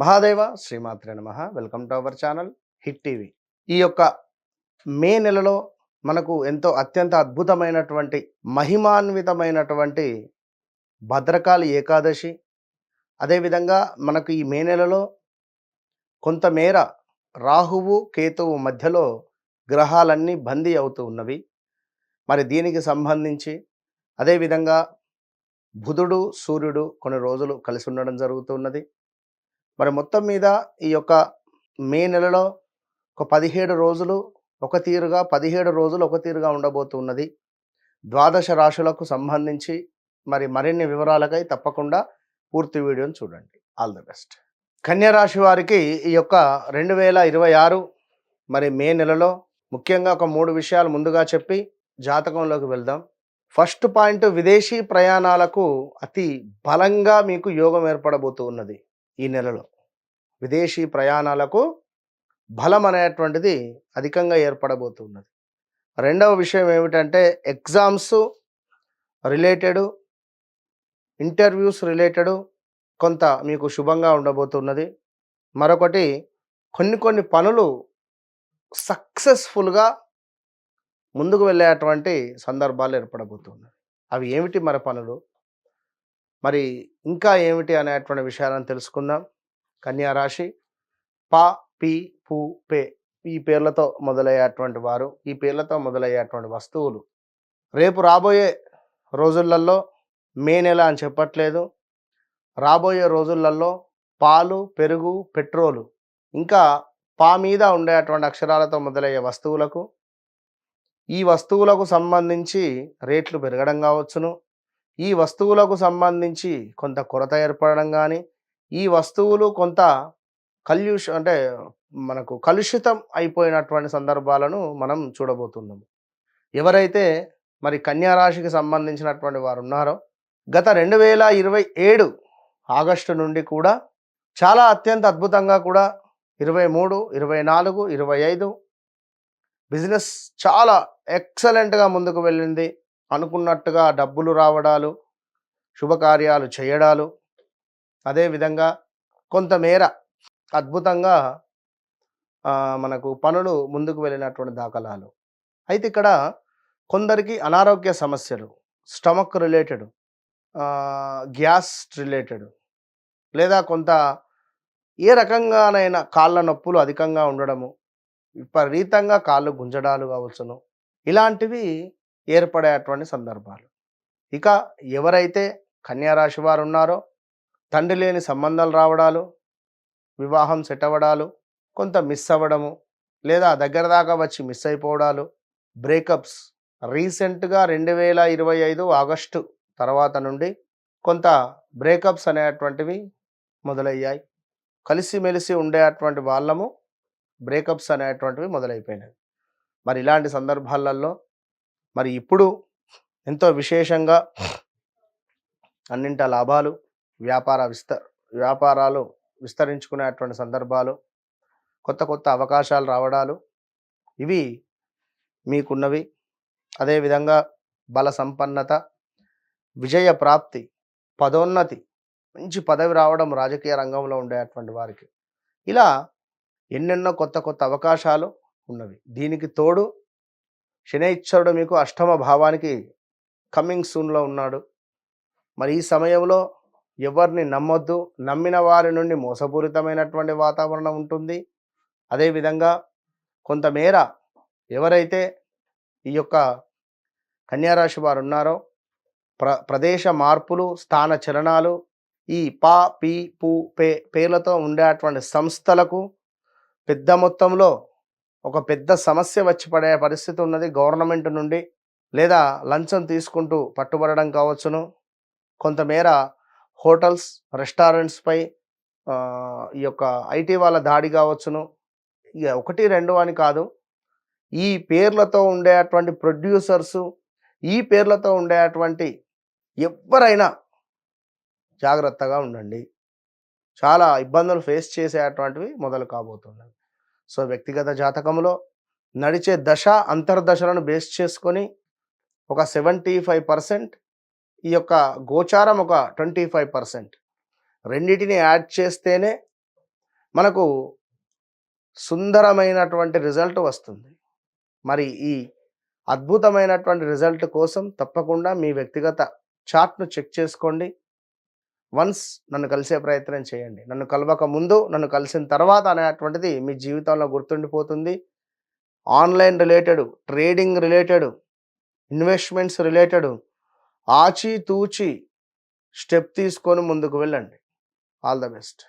మహాదేవ శ్రీమాత్రే నమః. Welcome to our channel hit TV. ఈ యొక్క మే నెలలో మనకు ఎంతో అత్యంత అద్భుతమైనటువంటి మహిమాన్వితమైనటువంటి భద్రకాళి ఏకాదశి. అదేవిధంగా మనకు ఈ మే నెలలో కొంతమేర రాహువు కేతువు మధ్యలో గ్రహాలన్నీ బందీ అవుతూ ఉన్నవి. మరి దీనికి సంబంధించి అదేవిధంగా బుధుడు సూర్యుడు కొన్ని రోజులు కలిసి ఉండడం జరుగుతున్నది. మరి మొత్తం మీద ఈ యొక్క మే నెలలో ఒక 17 రోజులు ఒక తీరుగా 17 రోజులు ఒక తీరుగా ఉండబోతున్నది. ద్వాదశ రాశులకు సంబంధించి మరి మరిన్ని వివరాలకై తప్పకుండా పూర్తి వీడియోని చూడండి. All the best. కన్యా రాశి వారికి ఈ యొక్క 2026 మరి మే నెలలో ముఖ్యంగా ఒక 3 విషయాలు ముందుగా చెప్పి జాతకంలోకి వెళ్దాం. ఫస్ట్ పాయింట్, విదేశీ ప్రయాణాలకు అతి బలంగా మీకు యోగం ఏర్పడబోతూ ఉన్నది ఈ నెలలో. విదేశీ ప్రయాణాలకు బలం అనేటువంటిది అధికంగా ఏర్పడబోతున్నది. రెండవ విషయం ఏమిటంటే ఎగ్జామ్స్ రిలేటెడ్, ఇంటర్వ్యూస్ రిలేటెడ్ కొంత మీకు శుభంగా ఉండబోతున్నది. మరొకటి, కొన్ని పనులు సక్సెస్ఫుల్గా ముందుకు వెళ్ళేటువంటి సందర్భాలు ఏర్పడబోతున్నాయి. అవి ఏమిటి మరి పనులు, మరి ఇంకా ఏమిటి అనేటువంటి విషయాలను తెలుసుకుందాం. కన్యా రాశి పా, పి, పు, పే ఈ పేర్లతో మొదలయ్యేటువంటి వారు, ఈ పేర్లతో మొదలయ్యేటువంటి వస్తువులు రేపు రాబోయే రోజులలో, మే నెల అని చెప్పట్లేదు, రాబోయే రోజులలో పాలు, పెరుగు, పెట్రోలు, ఇంకా పా మీద ఉండేటువంటి అక్షరాలతో మొదలయ్యే వస్తువులకు, ఈ వస్తువులకు సంబంధించి రేట్లు పెరగడం కావచ్చును, ఈ వస్తువులకు సంబంధించి కొంత కొరత ఏర్పడడం కానీ, ఈ వస్తువులు కొంత అంటే మనకు కలుషితం అయిపోయినటువంటి సందర్భాలను మనం చూడబోతున్నాము. ఎవరైతే మరి కన్యా రాశికి సంబంధించినటువంటి వారు ఉన్నారో గత 2027 ఆగస్టు నుండి కూడా చాలా అత్యంత అద్భుతంగా కూడా 23, 24, 25 బిజినెస్ చాలా ఎక్సలెంట్గా ముందుకు వెళ్ళింది. అనుకున్నట్టుగా డబ్బులు రావడాలు, శుభకార్యాలు చేయడాలు, అదేవిధంగా కొంతమేర అద్భుతంగా మనకు పనులు ముందుకు వెళ్ళినటువంటి దాఖలాలు. అయితే ఇక్కడ కొందరికి అనారోగ్య సమస్యలు, స్టమక్ రిలేటెడ్, గ్యాస్ రిలేటెడ్, లేదా కొంత ఏ రకంగానైనా కాళ్ళ నొప్పులు అధికంగా ఉండడము, విపరీతంగా కాళ్ళు గుంజడాలు కావచ్చును, ఇలాంటివి ఏర్పడేటువంటి సందర్భాలు. ఇక ఎవరైతే కన్యా రాశి వారు ఉన్నారో తండ్రి లేని సంబంధాలు రావడాలు, వివాహం సెట్ అవ్వడాలు, కొంత మిస్ అవ్వడము, లేదా దగ్గర దాకా వచ్చి మిస్ అయిపోవడాలు, బ్రేకప్స్ రీసెంట్గా 2025 ఆగస్టు తర్వాత నుండి కొంత బ్రేకప్స్ అనేటువంటివి మొదలయ్యాయి. కలిసిమెలిసి ఉండేటువంటి వాళ్ళము బ్రేకప్స్ అనేటువంటివి మొదలైపోయినాయి. మరి ఇలాంటి సందర్భాలలో మరి ఇప్పుడు ఎంతో విశేషంగా అన్నింట లాభాలు, వ్యాపారాలు విస్తరించుకునేటువంటి సందర్భాలు, కొత్త అవకాశాలు రావడాలు ఇవి మీకున్నవి. అదేవిధంగా బల సంపన్నత, విజయ ప్రాప్తి, పదోన్నతి, మంచి పదవి రావడం రాజకీయ రంగంలో ఉండేటువంటి వారికి, ఇలా ఎన్నెన్నో కొత్త అవకాశాలు ఉన్నవి. దీనికి తోడు శనైశ్వరుడు మీకు అష్టమ భావానికి కమింగ్ సూన్లో ఉన్నాడు. మరి ఈ సమయంలో ఎవరిని నమ్మొద్దు, నమ్మిన వారి నుండి మోసపూరితమైనటువంటి వాతావరణం ఉంటుంది. అదేవిధంగా కొంతమేర ఎవరైతే ఈ యొక్క కన్యారాశి వారు ఉన్నారో ప్రదేశ మార్పులు, స్థాన చలనాలు, ఈ పా, పి, పు, పే పేర్లతో ఉండేటువంటి సంస్థలకు పెద్ద మొత్తంలో ఒక పెద్ద సమస్య వచ్చి పడే పరిస్థితి ఉన్నది. గవర్నమెంట్ నుండి లేదా లంచం తీసుకుంటూ పట్టుబడడం కావచ్చును, కొంతమేర హోటల్స్, రెస్టారెంట్స్పై ఈ యొక్క ఐటీ వాళ్ళ దాడి కావచ్చును. ఇక 1, 2 అని కాదు, ఈ పేర్లతో ఉండేటువంటి ప్రొడ్యూసర్సు, ఈ పేర్లతో ఉండేటువంటి ఎవరైనా జాగ్రత్తగా ఉండండి. చాలా ఇబ్బందులు ఫేస్ చేసేటువంటివి మొదలు కాబోతున్నాయి. సో వ్యక్తిగత జాతకంలో నడిచే దశ అంతర్దశలను బేస్ చేసుకొని ఒక 75%, ఈ యొక్క గోచారం ఒక 25%, రెండింటిని యాడ్ చేస్తేనే మనకు సుందరమైనటువంటి రిజల్ట్ వస్తుంది. మరి ఈ అద్భుతమైనటువంటి రిజల్ట్ కోసం తప్పకుండా మీ వ్యక్తిగత చార్ట్‌ను చెక్ చేసుకోండి. వన్స్ నన్ను కలిసే ప్రయత్నం చేయండి. నన్ను కలవక ముందు, నన్ను కలిసిన తర్వాత అనేటువంటిది మీ జీవితంలో గుర్తుండిపోతుంది. Online related, trading related, investments related ఆచితూచి స్టెప్ తీసుకొని ముందుకు వెళ్ళండి. All the best.